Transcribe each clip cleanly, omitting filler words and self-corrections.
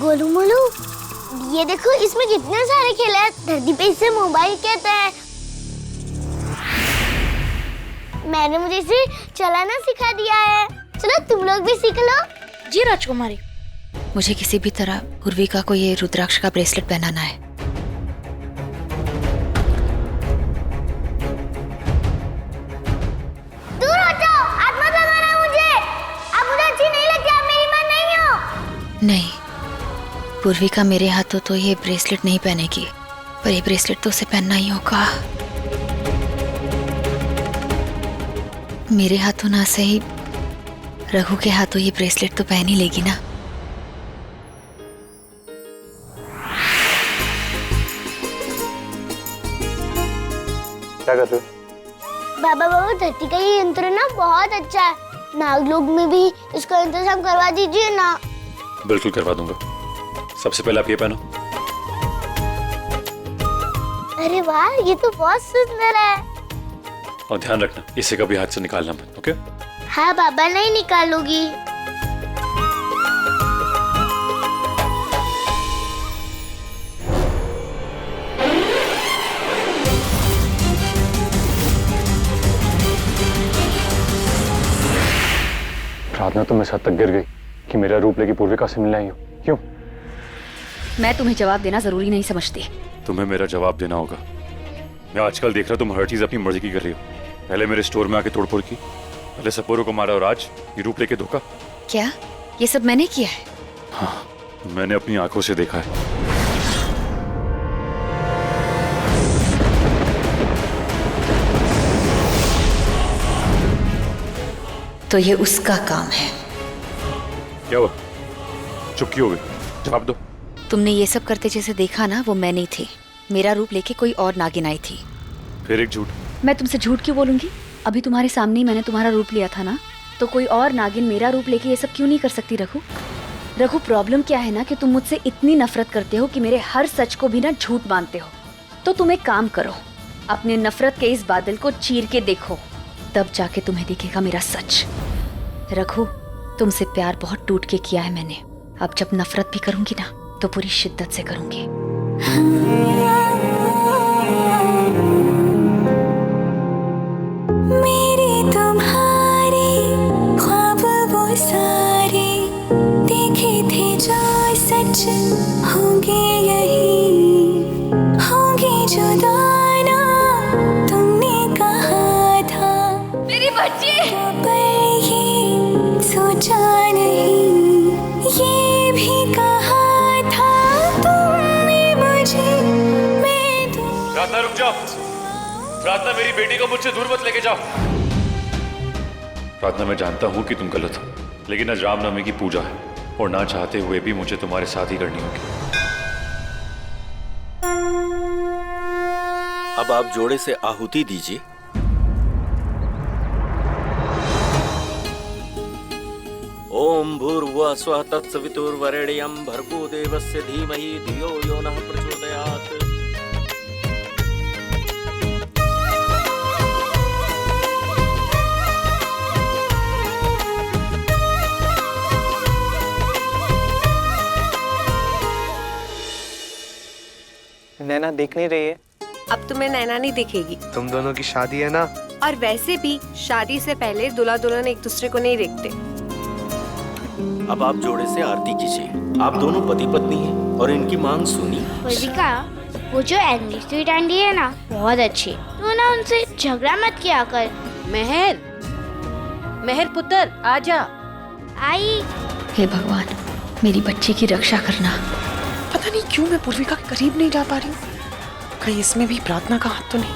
गोलू मोलू, ये देखो इसमें कितने सारे खेल हैं। धरती पे इसे मोबाइल कहते हैं। मैंने मुझे इसे चलाना सिखा दिया है। चलो तुम लोग भी सीख लो। जी राजकुमारी। मुझे किसी भी तरह पूर्विका को ये रुद्राक्ष का ब्रेसलेट पहनाना है। दूर हो जाओ, हाथ मत लगाना मुझे। आप मुझे अच्छी नहीं लगती, आप मेरी माँ नहीं हो। नहीं, पूर्विका मेरे हाथों तो ये ब्रेसलेट नहीं पहनेगी, पर ये ब्रेसलेट तो उसे पहनना ही होगा। मेरे हाथों ना सही, रघु के हाथों ये ब्रेसलेट तो पहन ही लेगी ना। क्या कर रहे हो? बाबा बाबा, धरती का ये यंत्र ना बहुत अच्छा है। नागलोक में भी इसका इंतजाम करवा दीजिए ना। बिल्कुल करवा दूंगा। सबसे पहले आप ये पहनो। अरे वाह, ये तो बहुत सुंदर है। और ध्यान रखना, इसे कभी हाथ से निकालना मत, ओके? हाँ बाबा, नहीं निकालूंगी। प्रार्थना तो मैं साथ तक गिर गई कि मेरा रूप लेके पूर्विका से मिलने आई हो। क्यों? मैं तुम्हें जवाब देना जरूरी नहीं समझती। तुम्हें मेरा जवाब देना होगा। मैं आजकल देख रहा तुम हर चीज अपनी मर्जी की कर रही हो। पहले मेरे स्टोर में आके तोड़फोड़ की, पहले सपोरो को मारा और आज ये रूप लेके धोखा। क्या ये सब मैंने किया है? हाँ, मैंने अपनी आंखों से देखा है। तो ये उसका काम है। क्या हुआ? चुप क्यों हो गई? जवाब दो। तुमने ये सब करते जैसे देखा ना, वो मैं नहीं थी। मेरा रूप लेके कोई और नागिन आई थी। फिर एक झूठ। मैं तुमसे झूठ क्यों बोलूंगी? अभी तुम्हारे सामने ही मैंने तुम्हारा रूप लिया था ना, तो कोई और नागिन मेरा रूप लेके ये सब क्यों नहीं कर सकती? रघु, रघु, प्रॉब्लम क्या है ना कि तुम मुझसे इतनी नफरत करते हो कि मेरे हर सच को भी ना झूठ मानते हो। तो तुम एक काम करो, अपने नफरत के इस बादल को चीर के देखो, तब जाके तुम्हें दिखेगा मेरा सच। रघु, तुमसे प्यार बहुत टूट के किया है मैंने। अब जब नफरत भी करूंगी ना, तो पूरी शिद्दत से करूंगी। मेरे तुम्हारे ख्वाब वो सारे देखे थे जो सच होंगे यही, होंगे जो दाना तुमने कहा था। मेरी बच्ची! तो पर ये सोचा नहीं, ये भी कहा था तुमने मुझे। मैं तो प्रार्थना रुक जाओ। प्रार्थना, मेरी बेटी को मुझसे दूर मत लेके जाओ। प्रार्थना, मैं जानता हूं कि तुम गलत हो, लेकिन आज रामनवमी की पूजा है और ना चाहते हुए भी मुझे तुम्हारे साथ ही करनी होगी। अब आप जोड़े से आहुति दीजिए। ओम भूर्भुवः स्वः तत्सवितुर्वरेण्यं भर्गो देवस्य धीमहि धियो यो नः प्रचोदयात्। नैना देख नहीं रही है? अब तुम्हें नैना नहीं दिखेगी। तुम दोनों की शादी है ना। और वैसे भी शादी से पहले दूल्हा दुल्हन एक दूसरे को नहीं देखते। अब आप जोड़े से आरती कीजिए। आप दोनों पति पत्नी हैं और इनकी मांग सुनी। पूर्विका, वो जो एंडी स्वीट आंटी है ना, बहुत अच्छी। तो ना उनसे झगड़ा मत किया कर। मेहर, मेहर पुत्र, आजा। आई। हे भगवान, मेरी बच्ची की रक्षा करना। पता नहीं क्यों मैं पूर्विका के करीब नहीं जा पा रही हूँ। कहीं इसमें भी प्रार्थना का हाथ तो नहीं?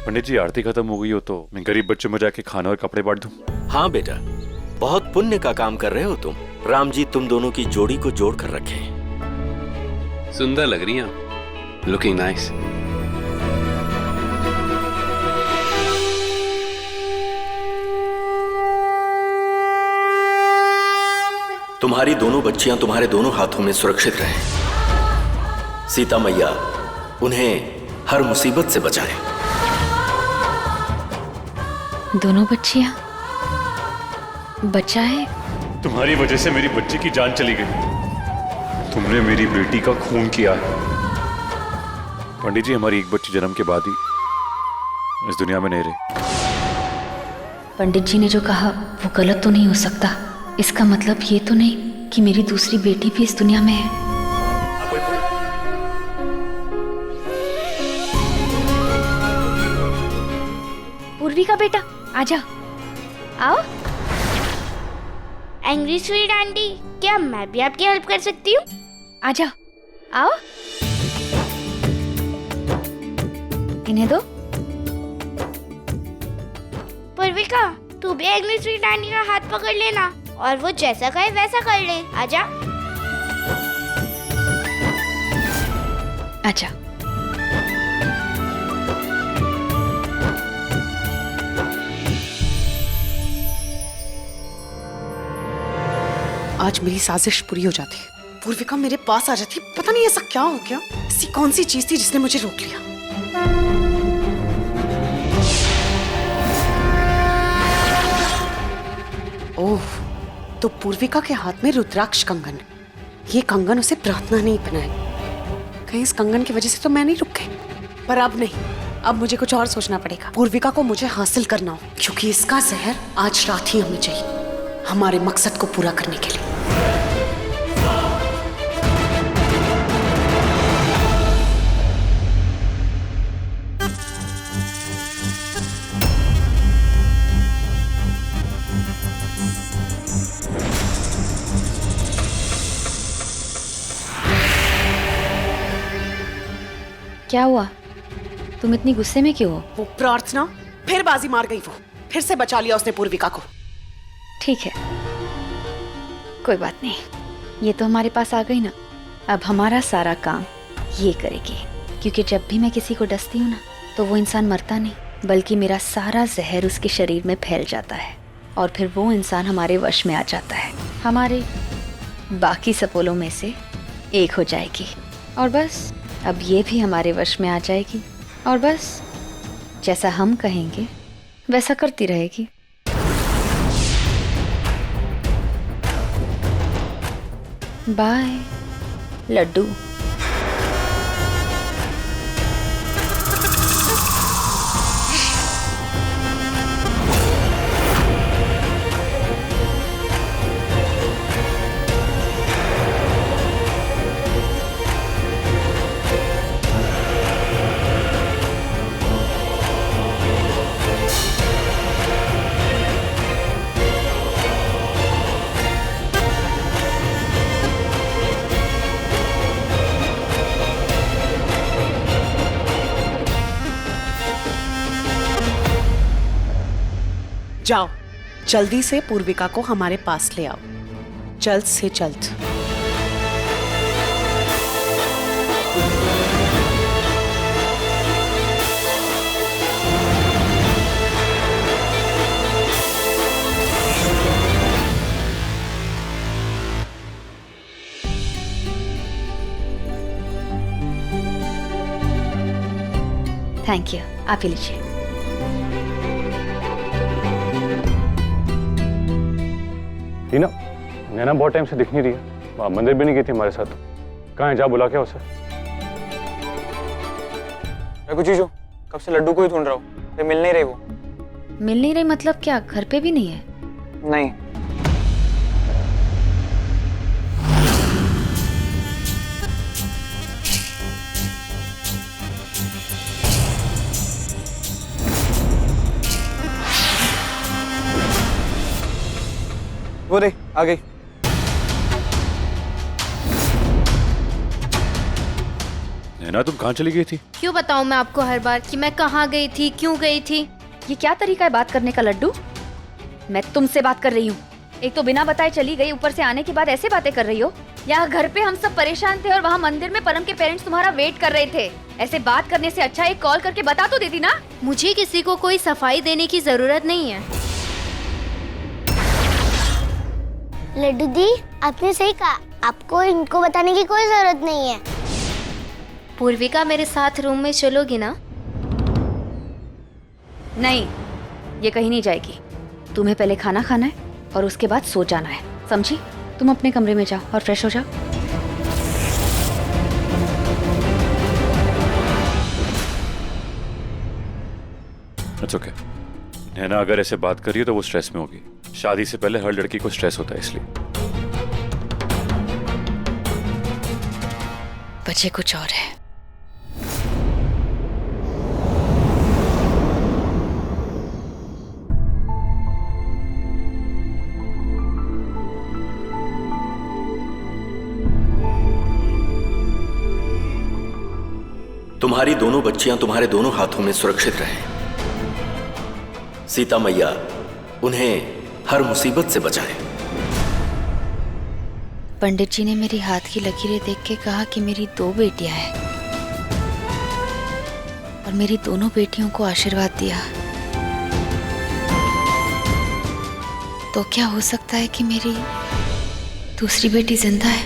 पंडित जी, आरती खत्म हो गई हो तो मैं गरीब बच्चों में जाके खाना और कपड़े बांट दूं? हाँ बेटा, बहुत पुण्य का काम कर रहे हो तुम। राम जी तुम दोनों की जोड़ी को जोड़ कर रखे। सुंदर लग रही हैं, लुकिंग नाइस। तुम्हारी दोनों बच्चियां तुम्हारे दोनों हाथों में सुरक्षित रहें। सीता मैया उन्हें हर मुसीबत से बचाएं। दोनों बच्चियां बचाए? तुम्हारी वजह से मेरी बच्ची की जान चली गई। तुमने मेरी बेटी का खून किया है। पंडित जी, हमारी एक बच्ची जन्म के बाद ही इस दुनिया में नहीं रही। पंडित जी ने जो कहा वो गलत तो नहीं हो सकता। इसका मतलब ये तो नहीं कि मेरी दूसरी बेटी भी इस दुनिया में है। पूर्वी का बेटा, आजा, आओ। एंग्री स्वीट आंटी, क्या मैं भी आपकी हेल्प कर सकती हूँ? आजा, आओ। इन्हें दो। पूर्विका, तू भी एंग्री स्वीट आंटी का हाथ पकड़ लेना और वो जैसा कहे वैसा कर ले। आजा। आजा। आज मेरी साजिश पूरी हो जाती। पूर्विका मेरे पास आ जाती। पता नहीं ऐसा क्या हो गया, ऐसी कौन सी चीज थी जिसने मुझे रोक लिया। ओह, तो पूर्विका के हाथ में रुद्राक्ष कंगन। ये कंगन उसे प्रार्थना नहीं पहनाए। कहीं इस कंगन की वजह से तो मैं नहीं रुक गई। पर अब नहीं, अब मुझे कुछ और सोचना पड़ेगा। पूर्विका को मुझे हासिल करना हो, क्योंकि इसका जहर आज रात ही हमें चाहिए हमारे मकसद को पूरा करने के लिए। क्या हुआ? तुम इतनी गुस्से में क्यों हो? वो प्रार्थना फिर बाजी मार गई। वो फिर से बचा लिया उसने पूर्विका को। ठीक है, कोई बात नहीं। ये तो हमारे पास आ गई ना, अब हमारा सारा काम ये करेगी। क्योंकि जब भी मैं किसी को डसती हूँ ना, तो वो इंसान मरता नहीं, बल्कि मेरा सारा जहर उसके शरीर में फैल जाता है और फिर वो इंसान हमारे वश में आ जाता है। हमारे बाकी सपोलों में से एक हो जाएगी और बस अब ये भी हमारे वश में आ जाएगी और बस जैसा हम कहेंगे वैसा करती रहेगी। बाय लड्डू। जाओ, जल्दी से पूर्विका को हमारे पास ले आओ, जल्द से जल्द। थैंक यू, आप ही लीजिए। टीना, नैना बहुत टाइम से दिख नहीं रही है। वहाँ मंदिर भी नहीं गई थी हमारे साथ। कहाँ है? जा बुला के उसे। मैं कुछ चीज़ कब से लड्डू को ही ढूंढ रहा हूँ, मिल नहीं रही वो। मिल नहीं रही मतलब क्या? घर पे भी नहीं है? नहीं। वो देख, आ गई। नैना, तुम कहाँ चली गई थी? क्यों बताऊं मैं आपको हर बार कि मैं कहाँ गई थी, क्यों गई थी? ये क्या तरीका है बात करने का लड्डू? मैं तुमसे बात कर रही हूँ। एक तो बिना बताए चली गई, ऊपर से आने के बाद ऐसे बातें कर रही हो। यहाँ घर पे हम सब परेशान थे और वहाँ मंदिर में परम के पेरेंट्स तुम्हारा वेट कर रहे थे। ऐसे बात करने से अच्छा एक कॉल करके बता तो देती ना। मुझे किसी को कोई सफाई देने की जरूरत नहीं है। लड्डू दी, आपने सही कहा, आपको इनको बताने की कोई जरूरत नहीं है। पूर्विका, मेरे साथ रूम में चलोगी ना? नहीं, ये कहीं नहीं जाएगी। तुम्हें पहले खाना खाना है और उसके बाद सो जाना है, समझी? तुम अपने कमरे में जाओ और फ्रेश हो जाओ। It's okay. नैना अगर ऐसे बात कर रही है तो वो स्ट्रेस में होगी। शादी से पहले हर लड़की को स्ट्रेस होता है, इसलिए। बच्चे कुछ और है। तुम्हारी दोनों बच्चियां तुम्हारे दोनों हाथों में सुरक्षित रहें। सीता मैया उन्हें हर मुसीबत से बचाएं। पंडित जी ने मेरी हाथ की लकीरें देख के कहा कि मेरी 2 बेटियां हैं और मेरी दोनों बेटियों को आशीर्वाद दिया। तो क्या हो सकता है कि मेरी दूसरी बेटी जिंदा है?